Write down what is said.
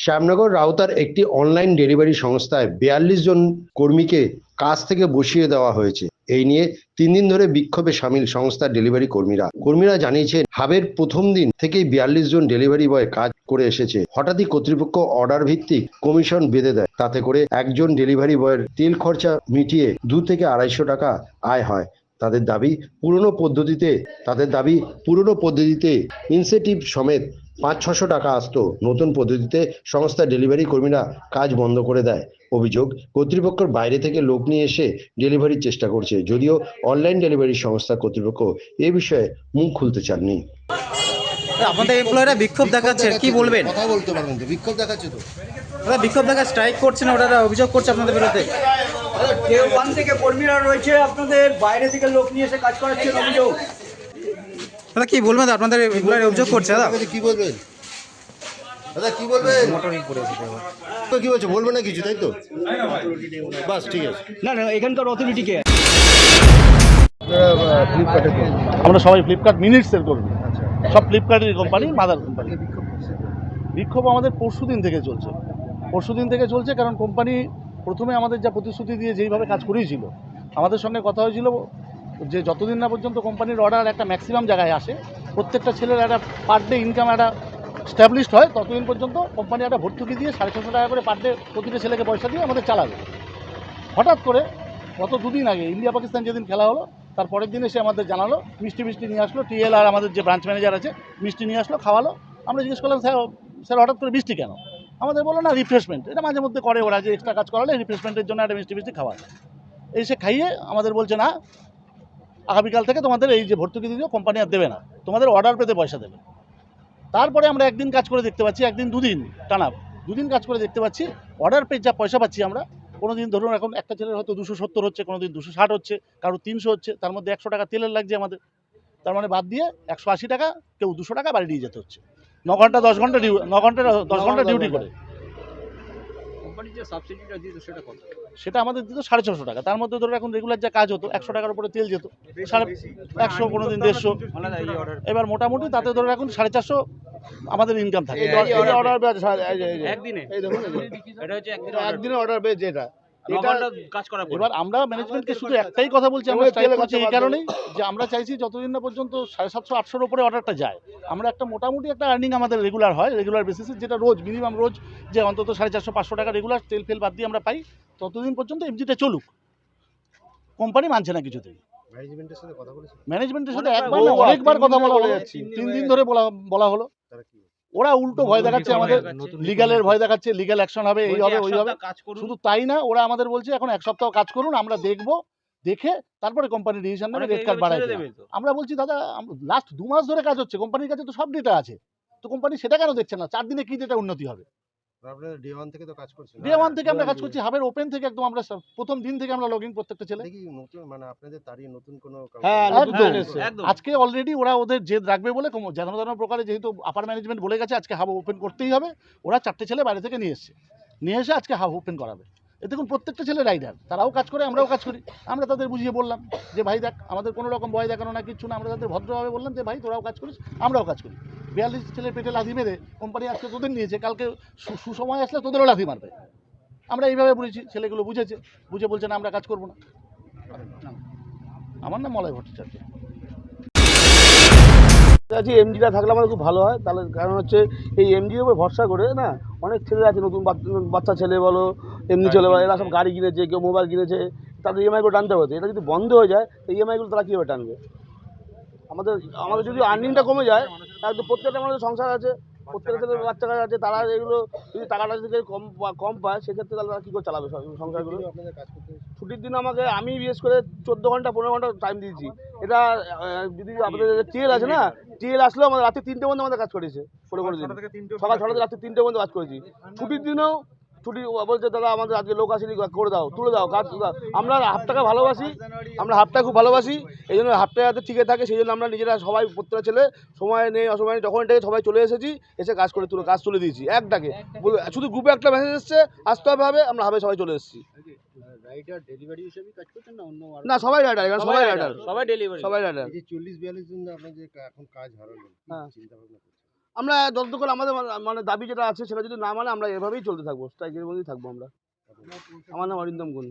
শ্যামনগর রাউতার একটি online delivery সংস্থায় ৪২ জন কর্মীকে কাজ থেকে বসিয়ে দেওয়া হয়েছে। এই নিয়ে ৩ দিন ধরে বিক্ষোভে সামিল সংস্থার ডেলিভারি কর্মীরা জানিয়েছেন, হাবের প্রথম দিন থেকেই ৪২ জন ডেলিভারি বয় কাজ করে এসেছে। হঠাৎই কর্তৃপক্ষ অর্ডার ভিত্তিক কমিশন বেঁধে দেয়, তাতে করে একজন ডেলিভারি বয়ের তেল খরচা মিটিয়ে ২ থেকে ২৫০ টাকা আয় হয়। তাদের দাবি পুরনো পদ্ধতিতে ইনসেন্টিভ সমেত ৫-৬০০ টাকা আসতো। নতুন পদ্ধতিতে সংস্থার ডেলিভারি কর্মীরা কাজ বন্ধ করে দেয়। অভিযোগ, কর্তৃপক্ষের বাইরে থেকে লোক নিয়ে এসে ডেলিভারির চেষ্টা করছে। যদিও অনলাইন ডেলিভারি সংস্থা কর্তৃপক্ষ এ বিষয়ে মুখ খুলতে চাননি। আপনাদের এমপ্লয়িরা বিক্ষোভ দেখাচ্ছে, কি বলবেন? কথা বলতে পারবেন তো? বিক্ষোভ দেখাচ্ছে তো, ওরা বিক্ষোভ দেখা স্ট্রাইক করছে না, ওরা অভিযোগ করছে আপনাদের বিরুদ্ধে। ডে ওয়ান থেকে কর্মীরা রয়েছে, আপনাদের বাইরে থেকে লোক নিয়ে এসে কাজ করাচ্ছে অভিযোগ। দাদা কি বলবেন? আপনাদের এমপ্লয়িরা অভিযোগ করছে। দাদা কি বলবেন? দাদা কি বলবেন? কি বলছে? বলবে না কিছু, তাই তো? বাস ঠিক আছে। না না, এখানকার অথরিটি কে? আমরা সবাই ফ্লিপকার্ট মিনিটসের কর্মী। সব ফ্লিপকার্টের কোম্পানি, মাদার কোম্পানি। বিক্ষোভ আমাদের পরশুদিন থেকে চলছে, কারণ কোম্পানি প্রথমে আমাদের যা প্রতিশ্রুতি দিয়ে যেইভাবে কাজ করিয়েছিল, আমাদের সঙ্গে কথা হয়েছিল যে যতদিন না পর্যন্ত কোম্পানির অর্ডার একটা ম্যাক্সিমাম জায়গায় আসে, প্রত্যেকটা ছেলের একটা পার ডে ইনকাম একটা স্ট্যাবলিশড হয়, ততদিন পর্যন্ত কোম্পানি একটা ভর্তুকি দিয়ে 650 টাকা করে পার ডে প্রতিটা ছেলেকে পয়সা দিয়ে আমাদের চালাবে। হঠাৎ করে গত দুদিন আগে ইন্ডিয়া পাকিস্তান যেদিন খেলা হলো, তার পরের দিন এসে আমাদের জানালো, মিষ্টি নিয়ে আসলো। টিএল আর আমাদের যে ব্রাঞ্চ ম্যানেজার আছে, মিষ্টি নিয়ে আসলো, খাওয়ালো। আমরা জিজ্ঞেস করলাম, স্যার হঠাৎ করে মিষ্টি কেন? আমাদের বললো না, রিফ্রেশমেন্ট। এটা মাঝে মধ্যে করে ওরা, যে এক্সট্রা কাজ করালে রিফ্রেশমেন্টের জন্য একটা মিষ্টি খাওয়ায়। এসে খাইয়ে আমাদের বলছে, না, আগামীকাল থেকে তোমাদের এই যে ভর্তুকি দিও কোম্পানি আর দেবে না, তোমাদের অর্ডার পেতে পয়সা দেবে। তারপরে আমরা একদিন কাজ করে দেখতে পাচ্ছি, একদিন দুদিন টানা দুদিন কাজ করে দেখতে পাচ্ছি, অর্ডার পেয়ে যা পয়সা পাচ্ছি আমরা, কোনো দিন ধরুন এখন একটা ছেলের হয়তো 270 হচ্ছে, কোনো দিন 260 হচ্ছে, কারো 300 হচ্ছে, তার মধ্যে 100 টাকা তেলের লাগছে আমাদের। তার মানে বাদ দিয়ে 180 টাকা, কেউ 200 টাকা বাড়ি দিয়ে যেতে হচ্ছে। 9 ঘন্টা 10 ঘন্টা ডিউটি করে। সেটা আমাদের দিত 650 টাকা। তার মধ্যে ধরো এখন রেগুলার যা কাজ হতো, 100 টাকার উপরে তেল যেত, 150, কোনো দিন 150। এবার মোটামুটি তাতে ধরো এখন 450 আমাদের ইনকাম থাকে। একদিনে অর্ডার বেজ যেটা, এবার আমরা ম্যানেজমেন্টকে শুধু একটাই কথা বলছি, আমরা স্ট্রাইক করছি এই কারণেই যে আমরা চাইছি যতদিন না পর্যন্ত 750-800 উপরে অর্ডারটা যায়, আমরা একটা মোটামুটি একটা আর্নিং আমাদের রেগুলার হয়, রেগুলার বেসিসে, যেটা রোজ মিনিমাম রোজ যে অন্তত 450-500 টাকা রেগুলার তেল ফেল বাদ দিয়ে আমরা পাই, ততদিন পর্যন্ত এমজিটা চলুক। কোম্পানি মানছে না কিছুতেই। ম্যানেজমেন্টের সাথে একবার না অনেকবার কথা বলা হলো, 3 দিন ধরে বলা হলো। ওরা উল্টো ভয় দেখাচ্ছে আমাদের, লিগ্যালের ভয় দেখাচ্ছে, লিগ্যাল অ্যাকশন হবে, এই হবে ওই হবে। শুধু তাই না, ওরা আমাদের বলছে এখন 1 সপ্তাহ কাজ করুন, আমরা দেখবো, দেখে তারপরে কোম্পানি ডিসিশন নেবে রেট কার্ড বাড়াই দেবে। আমরা বলছি, দাদা লাস্ট 2 মাস ধরে কাজ হচ্ছে, কোম্পানির কাছে তো সব ডেটা আছে, তো কোম্পানি সেটা কেন দেখছে না? 4 দিনে কি ডেটা উন্নতি হবে? ডে ওয়ান থেকে তো কাজ করছেন। ডে ওয়ান থেকে আমরা কাজ করছি, হাবের ওপেন থেকে একদম আমরা প্রথম দিন থেকে আমরা লগইন, প্রত্যেকটা ছেলে। মানে আপনাদের তারই নতুন কোনো, হ্যাঁ একদম। আজকে অলরেডি ওরা ওদের জেদ রাখবে বলে জানানো প্রকারে, যেহেতু আপার ম্যানেজমেন্ট বলে গেছে আজকে হাব ওপেন করতেই হবে, ওরা 4টে ছেলে বাইরে থেকে নিয়ে এসে আজকে হাব ওপেন করাবে। দেখুন প্রত্যেকটা ছেলে রাইডার, তারাও কাজ করে, আমরাও কাজ করি। আমরা তাদের বুঝিয়ে বললাম যে ভাই দেখ, আমাদের কোনো রকম ভয় দেখানো না, কিছু না। আমরা তাদের ভদ্রভাবে বললাম যে ভাই তোরাও কাজ করিস, আমরাও কাজ করি। 42 ছেলের পেটে লাথি মেরে কোম্পানি আজকে তোদের নিয়েছে, কালকে সুসময় আসলে তোদেরও লাথি মারবে। আমরা এইভাবে বুঝেছি, ছেলেগুলো বুঝে বলছে না আমরা কাজ করবো না। আমার নাম মলয় ভট্টাচার্য। এমজিটা থাকলে আমাদের খুব ভালো হয়, তাহলে কারণ হচ্ছে এই এমজির উপর ভরসা করে না অনেক ছেলে আছে, নতুন বাচ্চা ছেলে বলো, এমনি ছেলে বলো, এরা সব গাড়ি কিনেছে, কেউ মোবাইল কিনেছে, তাদের ইএমআইগুলো টানতে হবে। এটা যদি বন্ধ হয়ে যায়, এই ইএমআইগুলো তারা কীভাবে টানবে? আমাদের যদি আর্নিংটা কমে যায়, তাহলে তো প্রত্যেকটা আমাদের সংসার আছে, প্রত্যেকটা ছেলে বাচ্চা কাজ আছে, তারা এগুলো যদি টাকাটা যদি কম পায়, সেক্ষেত্রে তাহলে তারা কী করে চালাবে সংসারগুলো? ছুটির দিন আমি বিশেষ করে 14 ঘন্টা 15 ঘন্টা টাইম দিয়েছি। এটা যদি আমাদের টিএল আছে না, টিএল আসলেও আমাদের রাত্রি 3টে পর্যন্ত আমাদের কাজ করেছে, করে দিন সকাল 6টা থেকে রাত্রি 3টে পর্যন্ত কাজ করেছি। ছুটির দিনেও বলছে, দাদা আমাদের আজকে লোক আসেনি, করে দাও, তুলে দাও কাজ। আমরা হাফটাকে ভালোবাসি, আমরা হাফটা খুব ভালোবাসি, এই জন্য হাফটা যাতে ঠিকই থাকে, সেই জন্য আমরা নিজেরা সবাই, প্রত্যেকটা ছেলে সময় নেই অসময় নেই, যখন এটাকে সবাই চলে এসেছি, এসে কাজ তুলে দিয়েছি। একটাকে শুধু গ্রুপে একটা মেসেজ এসছে, আসতে হবে, আমরা সবাই চলে এসেছি। না সবাই রাইডার, সবাই ডেলিভারি, সবাই রাইডার। 40-42 জন আপনার যে এখন কাজ হারালেন, চিন্তা ভাবনা করছেন? আমরা যতক্ষণ আমাদের মানে দাবি যেটা আছে সেটা যদি না মানে আমরা এভাবেই চলতে থাকবো, স্ট্রাইকের মধ্যেই থাকবো আমরা। আমার নাম অরিন্দম গুণ।